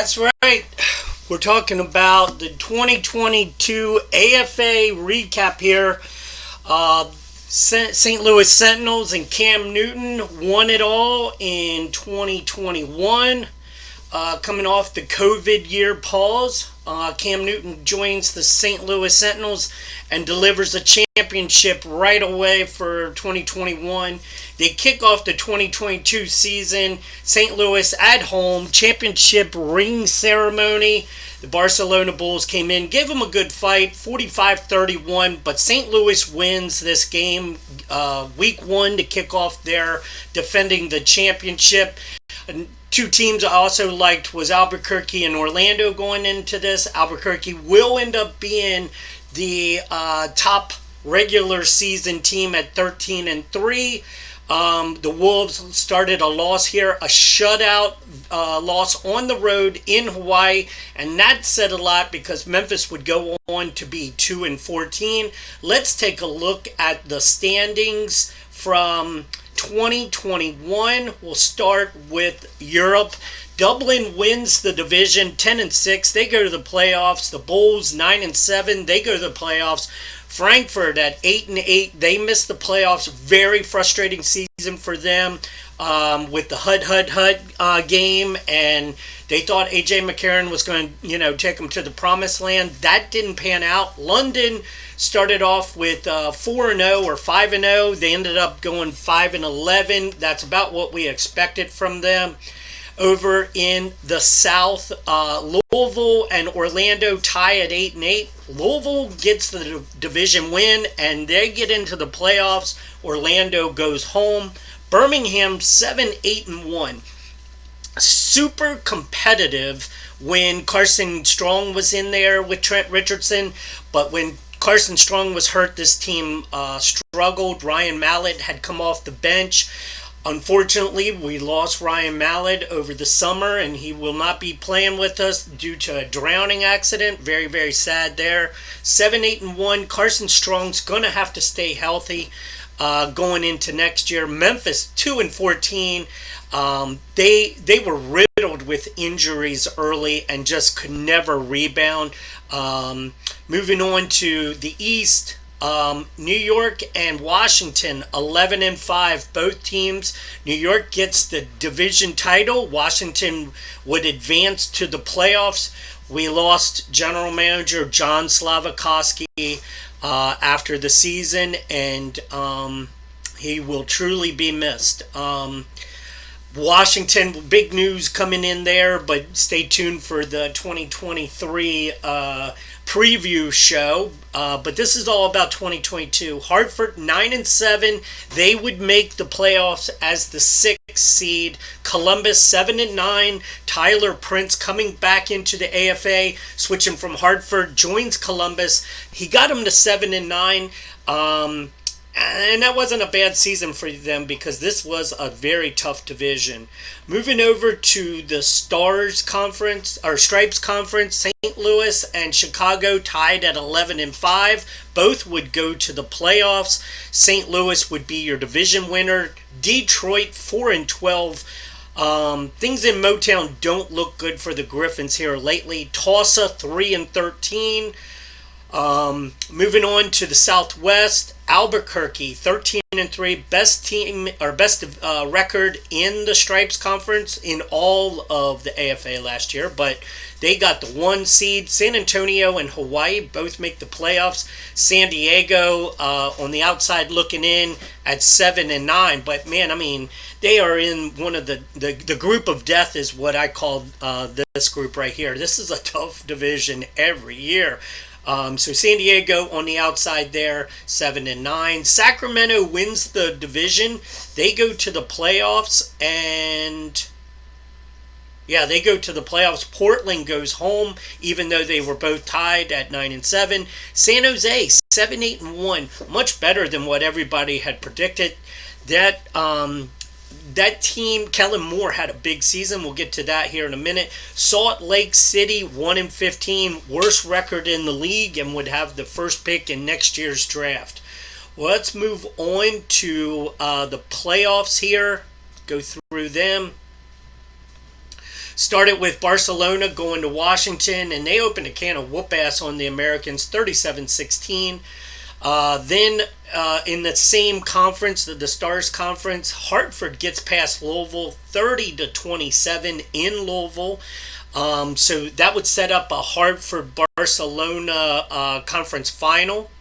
That's right. We're talking about the 2022 AFA recap here. St. Louis Sentinels and Cam Newton won it all in 2021. Coming off the COVID year pause, Cam Newton joins the St. Louis Sentinels and delivers a championship right away for 2021. They kick off the 2022 season. St. Louis at home, championship ring ceremony. The Barcelona Bulls came in, gave them a good fight, 45-31, but St. Louis wins this game week one to kick off their defending the championship. Two teams I also liked was Albuquerque and Orlando going into this. Albuquerque will end up being the top regular season team at 13-3. The Wolves started a loss here, a shutout loss on the road in Hawaii, and that said a lot because Memphis would go on to be 2-14. Let's take a look at the standings from 2021. We'll start with Europe. Dublin wins the division 10-6. They go to the playoffs. The Bulls 9-7. They go to the playoffs. Frankfurt at 8-8. They missed the playoffs. Very frustrating season for them with the HUD game, and they thought AJ McCarron was going to take them to the promised land. That didn't pan out. London started off with 4-0 or 5-0. They ended up going 5-11. That's about what we expected from them. Over in the South, Louisville and Orlando tie at 8-8. Louisville gets the division win and they get into the playoffs. Orlando goes home. Birmingham 7-8-1. Super competitive when Carson Strong was in there with Trent Richardson, but when Carson Strong was hurt, this team struggled. Ryan Mallett had come off the bench. Unfortunately, we lost Ryan Mallett over the summer, and he will not be playing with us due to a drowning accident. Very, very sad there. 7-8-1. Carson Strong's going to have to stay healthy going into next year. Memphis 2-14. They were riddled with injuries early and just could never rebound. Moving on to the East. New York and Washington 11-5. Both teams. New York gets the division title. Washington would advance to the playoffs. We lost general manager John Slavikoski after the season, and he will truly be missed. Washington, big news coming in there, but stay tuned for the 2023 preview show. But this is all about 2022. Hartford 9-7. They would make the playoffs as the 6th seed. Columbus 7-9. Tyler Prince coming back into the AFA, switching from Hartford, joins Columbus. He got him to 7-9. And that wasn't a bad season for them because this was a very tough division. Moving over to the Stars Conference, or Stripes Conference, St. Louis and Chicago tied at 11-5. Both would go to the playoffs. St. Louis would be your division winner. Detroit 4-12. Things in Motown don't look good for the Griffins here lately. Tulsa 3-13. Moving on to the Southwest, Albuquerque 13-3, best team or best record in the Stripes Conference in all of the AFA last year, but they got the 1 seed. San Antonio and Hawaii both make the playoffs. San Diego on the outside looking in at 7-9, but man, I mean, they are in one of the group of death is what I call this group right here. This is a tough division every year. So San Diego on the outside there, 7-9. Sacramento wins the division. They go to the playoffs, and they go to the playoffs. Portland goes home, even though they were both tied at 9-7. San Jose 7-8-1, much better than what everybody had predicted. That team, Kellen Moore had a big season. We'll get to that here in a minute. Salt Lake City, 1-15, worst record in the league, and would have the first pick in next year's draft. Well, let's move on to the playoffs here. Go through them. Started with Barcelona going to Washington, and they opened a can of whoop ass on the Americans, 37-16. Then in the same conference, the Stars Conference, Hartford gets past Louisville, 30-27 in Louisville. So that would set up a Hartford Barcelona conference final.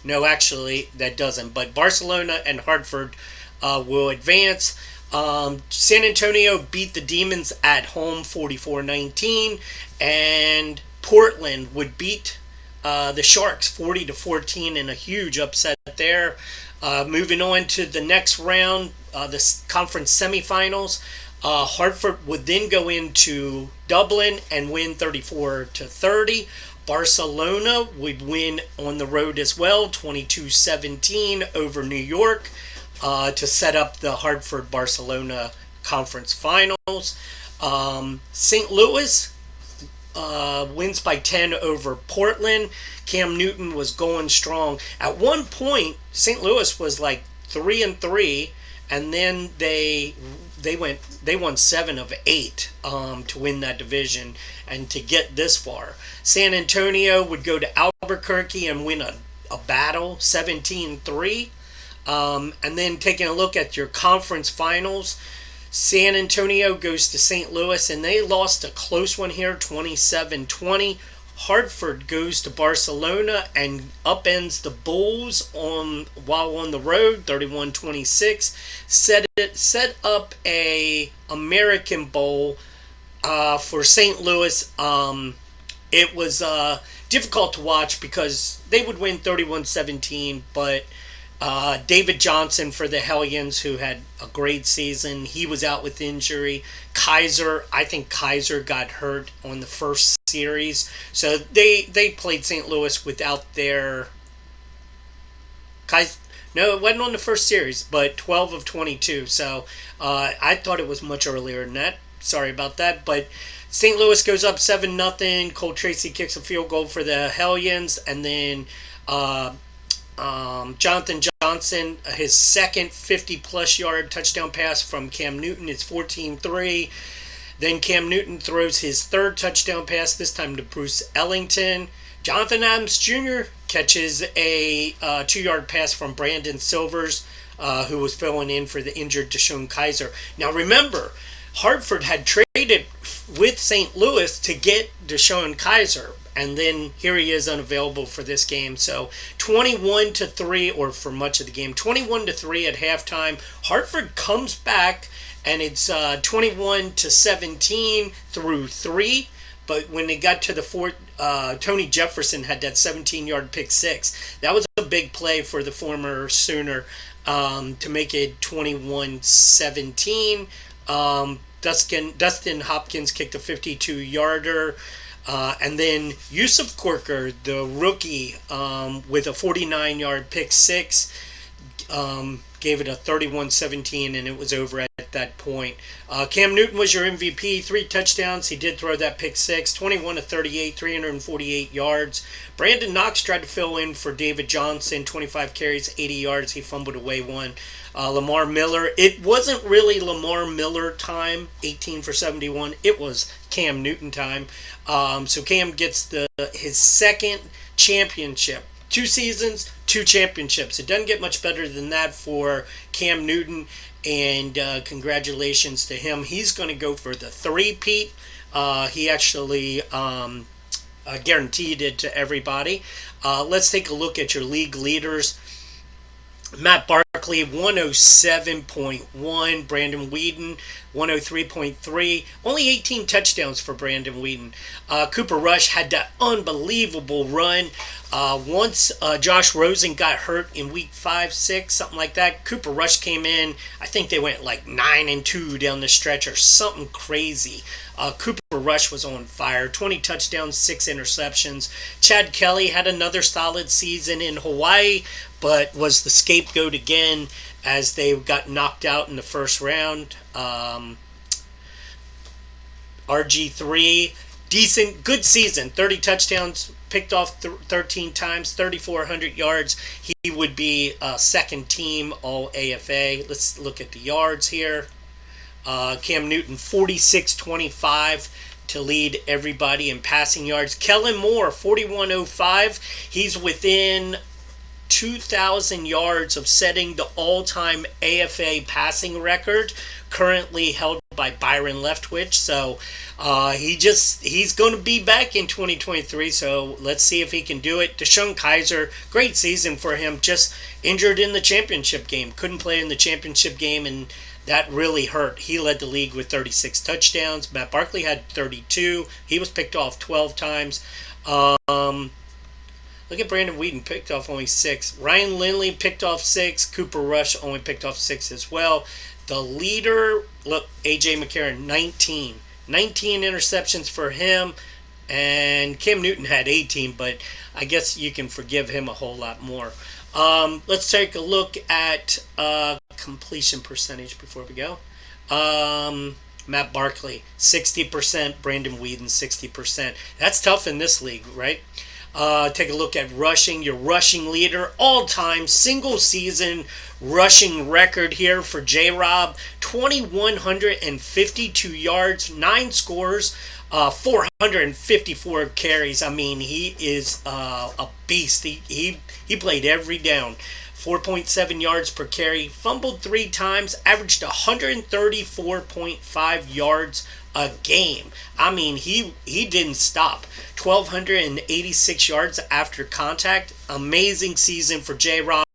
No, actually, that doesn't. But Barcelona and Hartford will advance. San Antonio beat the Demons at home 44-19, and Portland would beat the Sharks 40-14 in a huge upset there. Moving on to the next round, the conference semifinals. Hartford would then go into Dublin and win 34-30. Barcelona would win on the road as well, 22-17 over New York, to set up the Hartford-Barcelona conference finals. St. Louis wins by 10 over Portland. Cam Newton was going strong. At one point, St. Louis was like 3-3, and then they won 7 of 8 to win that division and to get this far. San Antonio would go to Albuquerque and win a battle 17-3. And then taking a look at your conference finals, San Antonio goes to St. Louis, and they lost a close one here, 27-20. Hartford goes to Barcelona and upends the Bulls while on the road, 31-26. Set up a American Bowl for St. Louis. It was difficult to watch because they would win 31-17, but David Johnson for the Hellions, who had a great season, he was out with injury. I think Kaiser got hurt on the first series, so they played St. Louis without their Kaiser. No, it wasn't on the first series, but 12 of 22. So I thought it was much earlier than that. Sorry about that, but St. Louis goes up 7-0. Cole Tracy kicks a field goal for the Hellions, and then Jonathan Johnson, his second 50-plus yard touchdown pass from Cam Newton is 14-3. Then Cam Newton throws his third touchdown pass, this time to Bruce Ellington. Jonathan Adams Jr. catches a 2-yard pass from Brandon Silvers, who was filling in for the injured Deshaun Kaiser. Now remember, Hartford had traded with St. Louis to get Deshaun Kaiser, and then here he is unavailable for this game. So 21-3, or for much of the game, 21-3 at halftime. Hartford comes back, and it's 21-17 through 3. But when they got to the fourth, Tony Jefferson had that 17-yard pick six. That was a big play for the former Sooner to make it 21-17. Dustin Hopkins kicked a 52-yarder. And then Yusuf Corker, the rookie, with a 49-yard pick six, gave it a 31-17, and it was over at that point. Cam Newton was your MVP, 3 touchdowns. He did throw that pick six, 21-38, 348 yards. Brandon Knox tried to fill in for David Johnson, 25 carries, 80 yards. He fumbled away one. Lamar Miller, it wasn't really Lamar Miller time, 18 for 71. It was Cam Newton time. So Cam gets his second championship. 2 seasons, 2 championships. It doesn't get much better than that for Cam Newton, and congratulations to him. He's going to go for the three-peat. He actually guaranteed it to everybody. Let's take a look at your league leaders. Matt Barkley, 107.1. Brandon Whedon, 103.3. Only 18 touchdowns for Brandon Whedon. Cooper Rush had that unbelievable run. Once Josh Rosen got hurt in week 5, 6, something like that, Cooper Rush came in. I think they went like 9-2 down the stretch or something crazy. Cooper Rush was on fire. 20 touchdowns, 6 interceptions. Chad Kelly had another solid season in Hawaii, but was the scapegoat again as they got knocked out in the first round. RG3, decent, good season. 30 touchdowns, picked off 13 times, 3,400 yards. He would be second team All AFA. Let's look at the yards here. Cam Newton 46.25 to lead everybody in passing yards. Kellen Moore 41.05. He's within 2,000 yards of setting the all-time AFA passing record, currently held by Byron Leftwich. So he's going to be back in 2023. So let's see if he can do it. Deshaun Kaiser, great season for him. Just injured in the championship game, couldn't play in the championship game, and that really hurt. He led the league with 36 touchdowns. Matt Barkley had 32. He was picked off 12 times. Look at Brandon Wheaton, picked off only 6. Ryan Lindley picked off 6. Cooper Rush only picked off 6 as well. The leader, look, A.J. McCarron, 19. 19 interceptions for him. And Cam Newton had 18, but I guess you can forgive him a whole lot more. Let's take a look at completion percentage before we go. Matt Barkley, 60%. Brandon Wheaton, 60%. That's tough in this league, right? Take a look at rushing. Your rushing leader, all-time single season rushing record here for J-Rob, 2,152 yards, 9 scores, 454 carries. I mean, he is a beast. He played every down. 4.7 yards per carry, fumbled 3 times, averaged 134.5 yards a game. I mean, he didn't stop. 1,286 yards after contact. Amazing season for J-Rob.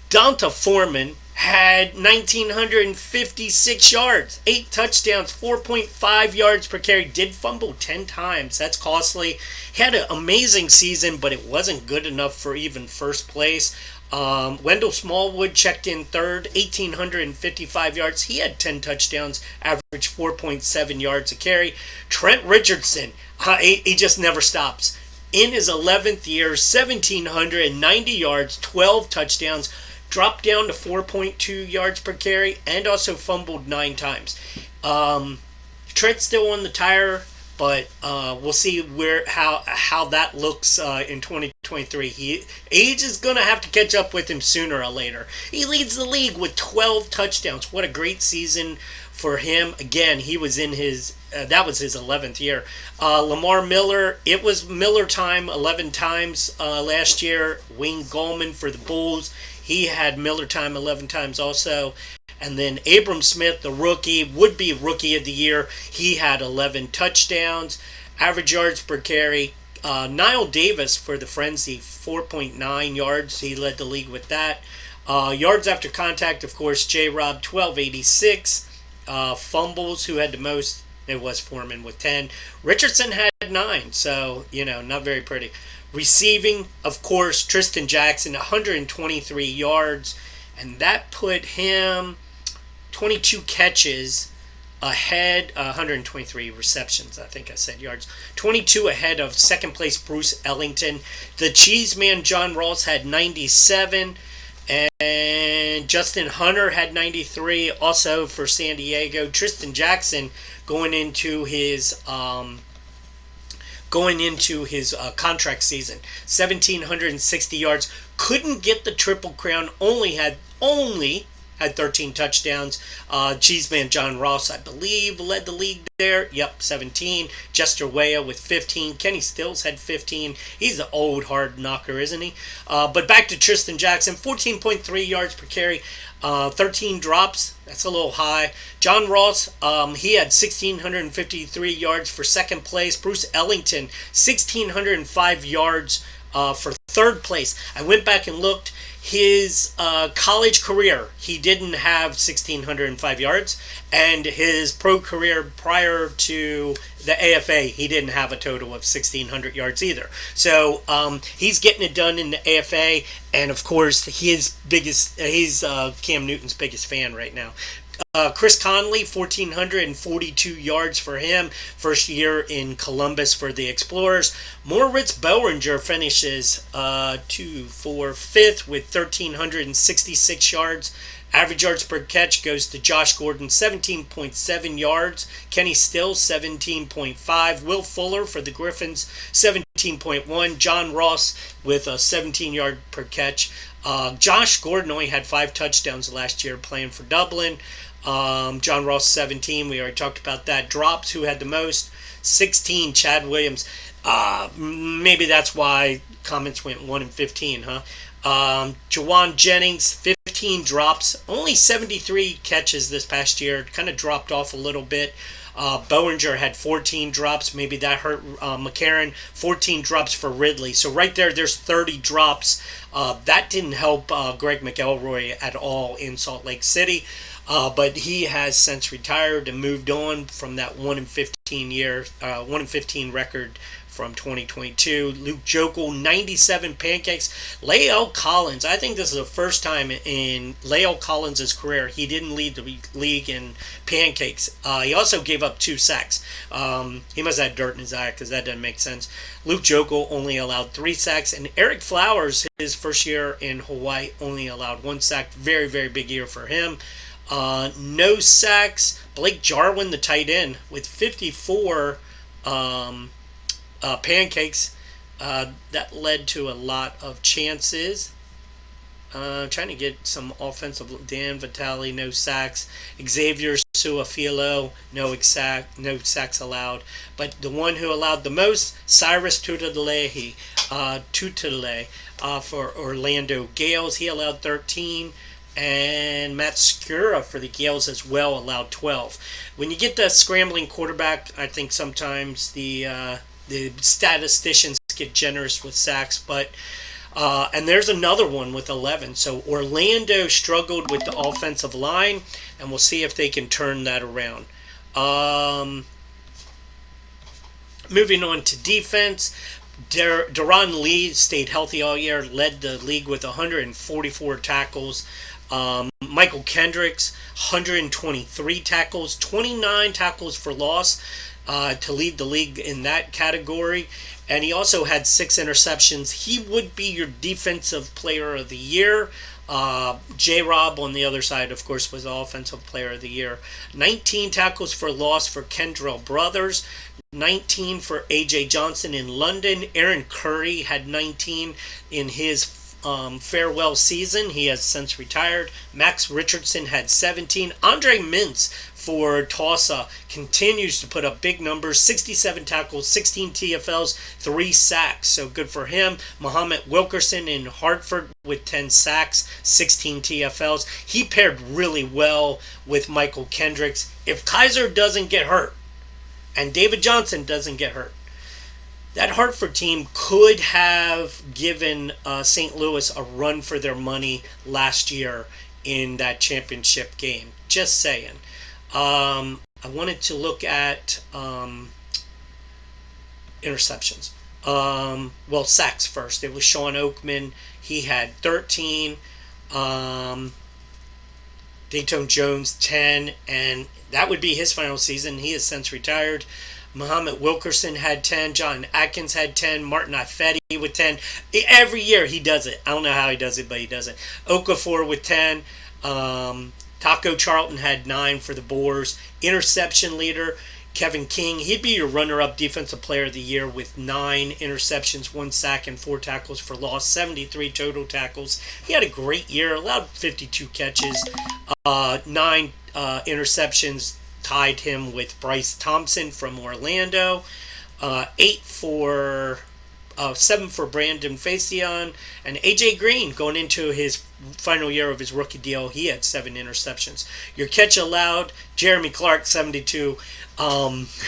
Donta Foreman had 1,956 yards, 8 touchdowns, 4.5 yards per carry. Did fumble 10 times. That's costly. He had an amazing season, but it wasn't good enough for even first place. Wendell Smallwood checked in third, 1,855 yards. He had 10 touchdowns, averaged 4.7 yards a carry. Trent Richardson, he just never stops. In his 11th year, 1,790 yards, 12 touchdowns, dropped down to 4.2 yards per carry, and also fumbled 9 times. Trent's still on the tire, but we'll see how that looks in 2023. Age is going to have to catch up with him sooner or later. He leads the league with 12 touchdowns. What a great season for him. Again, he was in his that was his 11th year. Lamar Miller, it was Miller time 11 times last year. Wayne Gallman for the Bulls, he had Miller time 11 times also. And then Abram Smith, the rookie, would-be rookie of the year, he had 11 touchdowns. Average yards per carry. Niall Davis for the Frenzy, 4.9 yards. He led the league with that. Yards after contact, of course, J-Rob, 1,286. Fumbles, who had the most? It was Foreman with 10. Richardson had 9, so, not very pretty. Receiving, of course, Tristan Jackson, 123 yards. And that put him 22 catches ahead, 123 receptions, I think I said yards. 22 ahead of second place Bruce Ellington. The Cheese Man, John Ross, had 97. And Justin Hunter had 93 also for San Diego. Tristan Jackson going into his contract season, 1,760 yards. Couldn't get the Triple Crown. Only had 13 touchdowns. Cheeseman John Ross, I believe, led the league there. Yep, 17. Jester Weah with 15. Kenny Stills had 15. He's an old hard knocker, isn't he? But back to Tristan Jackson, 14.3 yards per carry. 13 drops. That's a little high. John Ross, he had 1,653 yards for second place. Bruce Ellington, 1,605 yards for third place. I went back and looked. His college career, he didn't have 1,605 yards, and his pro career prior to the AFA, he didn't have a total of 1,600 yards either. So he's getting it done in the AFA, and of course he's Cam Newton's biggest fan right now. Chris Conley, 1,442 yards for him. First year in Columbus for the Explorers. Moritz Bellinger finishes 5th with 1,366 yards. Average yards per catch goes to Josh Gordon, 17.7 yards. Kenny Still, 17.5. Will Fuller for the Griffins, 17.1. John Ross with a 17-yard per catch. Josh Gordon only had 5 touchdowns last year playing for Dublin. John Ross, 17. We already talked about that. Drops, who had the most? 16. Chad Williams. Maybe that's why comments went 1 and 15, huh? Jawan Jennings, 15 drops, only 73 catches this past year, kind of dropped off a little bit. Bowinger had 14 drops, maybe that hurt McCarron. 14 drops for Ridley. So right there's 30 drops. That didn't help Greg McElroy at all in Salt Lake City. But he has since retired and moved on from that 1 and 15 record from 2022. Luke Jokel, 97 pancakes. Lael Collins, I think this is the first time in Lael Collins' career he didn't lead the league in pancakes. He also gave up 2 sacks. He must have had dirt in his eye because that doesn't make sense. Luke Jokel only allowed 3 sacks. And Eric Flowers, his first year in Hawaii, only allowed 1 sack. Very, very big year for him. No sacks. Blake Jarwin, the tight end, with 54 pancakes. That led to a lot of chances. Trying to get some offensive. Dan Vitale, no sacks. Xavier Suafilo, no sacks allowed. But the one who allowed the most, Cyrus Tutale for Orlando Gales. He allowed 13. And Matt Skura for the Gales as well allowed 12. When you get the scrambling quarterback, I think sometimes the statisticians get generous with sacks, but and there's another one with 11. So Orlando struggled with the offensive line, and we'll see if they can turn that around. Moving on to defense. Deron Lee stayed healthy all year, led the league with 144 tackles. Michael Kendricks, 123 tackles, 29 tackles for loss to lead the league in that category. And he also had 6 interceptions. He would be your defensive player of the year. J-Rob on the other side, of course, was the offensive player of the year. 19 tackles for loss for Kendrell Brothers. 19 for A.J. Johnson in London. Aaron Curry had 19 in his farewell season. He has since retired. Max Richardson had 17. Andre Mintz for Tulsa continues to put up big numbers. 67 tackles, 16 TFLs, 3 sacks. So good for him. Muhammad Wilkerson in Hartford with 10 sacks, 16 TFLs. He paired really well with Michael Kendricks. If Kaiser doesn't get hurt and David Johnson doesn't get hurt, that Hartford team could have given St. Louis a run for their money last year in that championship game. Just saying. I wanted to look at interceptions. Sacks first. It was Sean Oakman. He had 13. Dayton Jones, 10. And that would be his final season. He has since retired. Muhammad Wilkerson had 10. John Atkins had 10. Martin Ifedi with 10. Every year he does it. I don't know how he does it, but he does it. Okafor with 10. Taco Charlton had 9 for the Boars. Interception leader, Kevin King. He'd be your runner-up defensive player of the year with 9 interceptions, 1 sack, and 4 tackles for loss. 73 total tackles. He had a great year. Allowed 52 catches. 9 interceptions. Tied him with Bryce Thompson from Orlando. 7 for Brandon Facion. And A.J. Green, going into his final year of his rookie deal, he had 7 interceptions. Your catch allowed, Jeremy Clark, 72.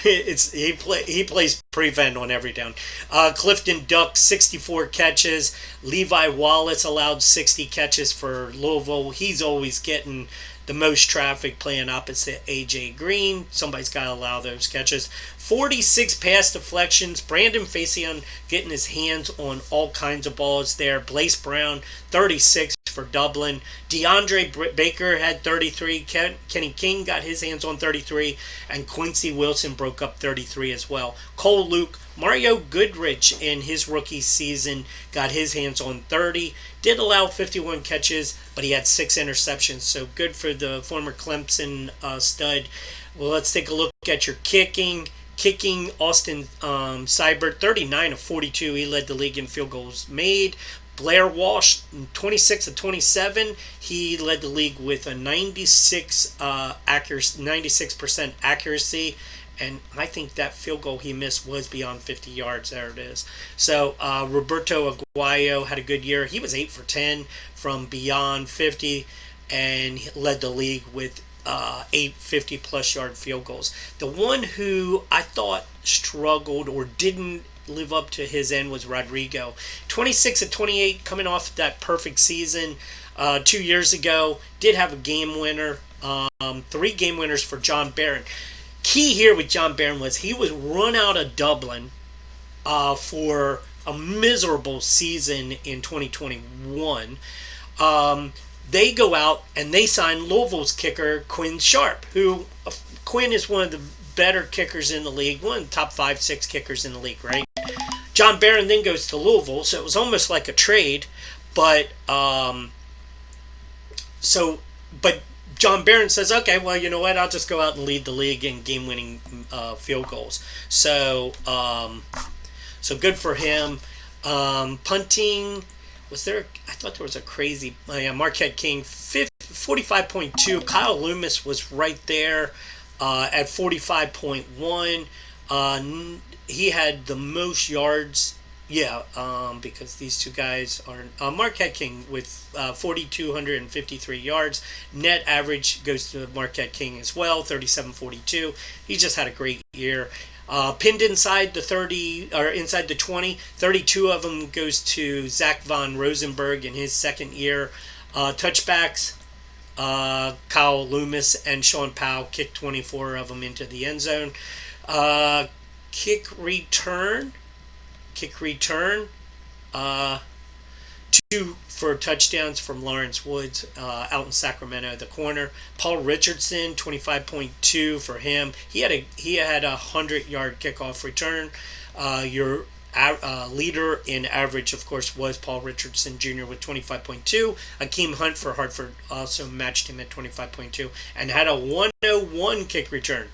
He plays prevent on every down. Clifton Duck, 64 catches. Levi Wallace allowed 60 catches for Louisville. He's always getting the most traffic playing opposite A.J. Green. Somebody's got to allow those catches. 46 pass deflections. Brandon Facion getting his hands on all kinds of balls there. Blaze Brown, 36 for Dublin. DeAndre Baker had 33. Kenny King got his hands on 33. And Quincy Wilson broke up 33 as well. Cole Luke, Mario Goodrich in his rookie season got his hands on 30. Did allow 51 catches, but he had 6 interceptions. So good for the former Clemson stud. Well, let's take a look at your kicking. Austin Seibert, 39 of 42. He led the league in field goals made. Blair Walsh, 26 of 27. He led the league with a 96% accuracy. And I think that field goal he missed was beyond 50 yards. There it is. So Roberto Aguayo had a good year. He was 8 for 10 from beyond 50 and led the league with 8 50-plus yard field goals. The one who I thought struggled or didn't live up to his end was Rodrigo. 26 of 28 coming off that perfect season 2 years ago. Did have a game winner. 3 game winners for John Barron. Key here with John Barron was he was run out of Dublin for a miserable season in 2021. They go out and they sign Louisville's kicker, Quinn Sharp, who Quinn is one of the better kickers in the league, one of the top 5-6 kickers in the league, right? John Barron then goes to Louisville, so it was almost like a trade, but John Barron says, okay, well, you know what? I'll just go out and lead the league in game-winning field goals. So good for him. Punting, was there? I thought there was a crazy. Marquette King, 45.2. Kyle Loomis was right there at 45.1. He had the most yards. Yeah, because these two guys are Marquette King with 4,253 yards. Net average goes to Marquette King as well, 37.42. He just had a great year. Pinned inside the 30 or inside the 20, 32 of them goes to Zach Von Rosenberg in his second year. Touchbacks, Kyle Loomis and Sean Powell kicked 24 of them into the end zone. Kick return, 2 for touchdowns from Lawrence Woods out in Sacramento, the corner. Paul Richardson, 25.2 for him. He had a 100-yard kickoff return. Your leader in average, of course, was Paul Richardson Jr. with 25.2. Akeem Hunt for Hartford also matched him at 25.2 and had a 101 kick return.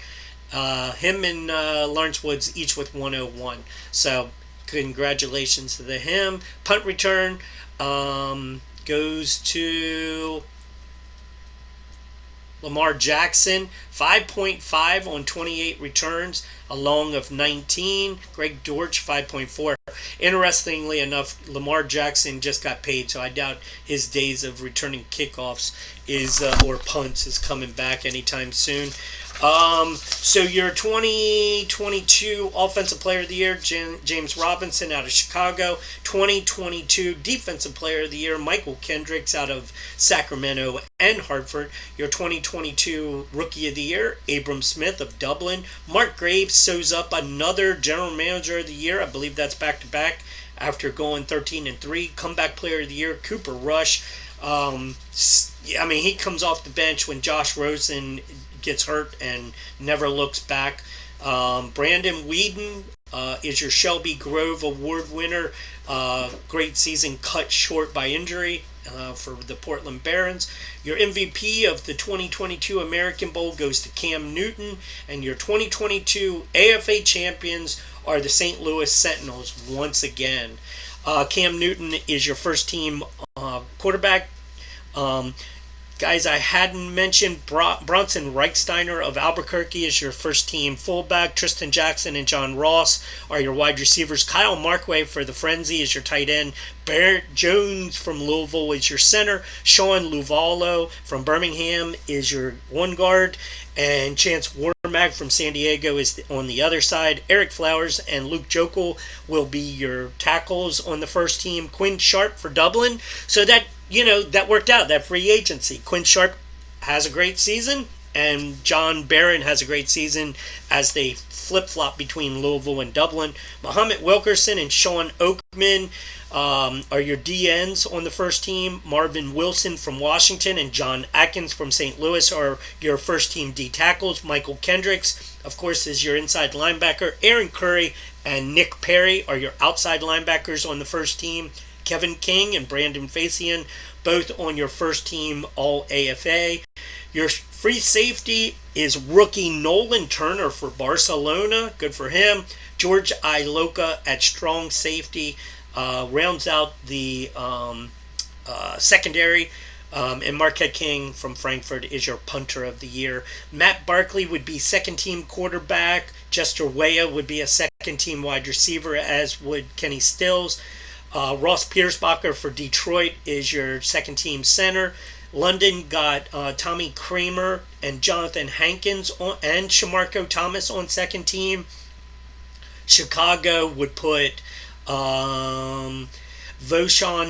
Him and Lawrence Woods each with 101. So congratulations to him. Punt return goes to Lamar Jackson, 5.5 on 28 returns, a long of 19. Greg Dortch, 5.4. Interestingly enough, Lamar Jackson just got paid, so I doubt his days of returning kickoffs or punts is coming back anytime soon. So your 2022 Offensive Player of the Year, James Robinson out of Chicago. 2022 Defensive Player of the Year, Michael Kendricks out of Sacramento and Hartford. Your 2022 Rookie of the Year, Abram Smith of Dublin. Mark Graves sews up another General Manager of the Year. I believe that's back-to-back after going 13-3. Comeback Player of the Year, Cooper Rush. He comes off the bench when Josh Rosen gets hurt and never looks back. Brandon Whedon is your Shelby Grove Award winner. Great season cut short by injury for the Portland Barons. Your MVP of the 2022 American Bowl goes to Cam Newton, and your 2022 AFA champions are the St. Louis Sentinels once again. Cam Newton is your first team quarterback. Guys I hadn't mentioned, Bronson Reichsteiner of Albuquerque is your first team fullback. Tristan Jackson and John Ross are your wide receivers. Kyle Markway for the Frenzy is your tight end. Barrett Jones from Louisville is your center. Sean Luvalo from Birmingham is your one guard. And Chance Warmag from San Diego is on the other side. Eric Flowers and Luke Jokel will be your tackles on the first team. Quinn Sharp for Dublin. So that worked out, that free agency. Quinn Sharp has a great season. and John Barron has a great season as they flip-flop between Louisville and Dublin. Muhammad Wilkerson and Sean Oakman are your DNs on the first team. Marvin Wilson from Washington and John Atkins from St. Louis are your first team D tackles. Michael Kendricks, of course, is your inside linebacker. Aaron Curry and Nick Perry are your outside linebackers on the first team. Kevin King and Brandon Facian, both on your first team All AFA. Your free safety is rookie Nolan Turner for Barcelona. Good for him. George Iloka at strong safety rounds out the secondary. And Marquette King from Frankfurt is your punter of the year. Matt Barkley would be second team quarterback. Jester Weah would be a second team wide receiver, as would Kenny Stills. Ross Piersbacher for Detroit is your second team center. London got Tommy Kramer and Jonathan Hankins and Shamarko Thomas on second team. Chicago would put Voshan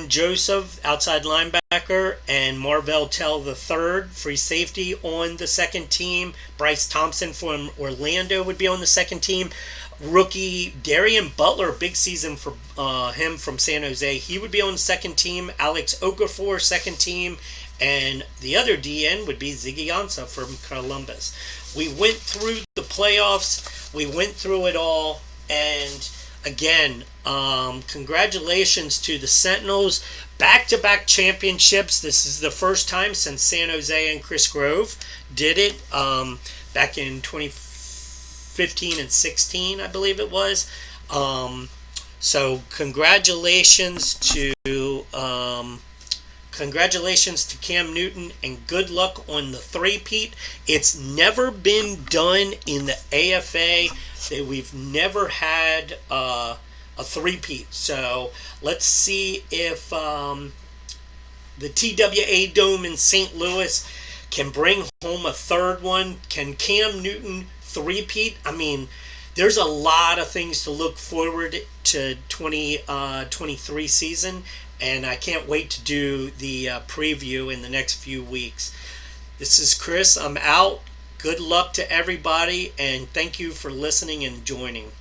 Joseph, outside linebacker, and Marvell Tell III, free safety, on the second team. Bryce Thompson from Orlando would be on the second team. Rookie Darian Butler, big season for him from San Jose. He would be on the second team. Alex Okafor, second team. And the other DN would be Ziggy Ansah from Columbus. We went through the playoffs. We went through it all. And again, congratulations to the Sentinels. Back-to-back championships. This is the first time since San Jose and Chris Grove did it back in 2015 and 16, I believe it was. So congratulations to Cam Newton, and good luck on the three-peat. It's never been done in the AFA. We've never had a three-peat. So let's see if the TWA Dome in St. Louis can bring home a third one. Can Cam Newton three-peat? I mean, there's a lot of things to look forward to 2023 season, and I can't wait to do the preview in the next few weeks. This is Chris. I'm out. Good luck to everybody, and thank you for listening and joining.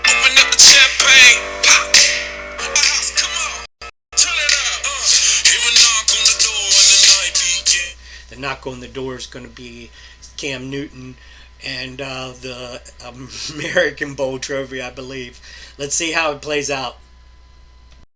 Open up the champagne, pop. My house, come on, turn it up. Hear a knock on the door and the night begins. The knock on the door is going to be Cam Newton and the American Bowl trophy, I believe. Let's see how it plays out.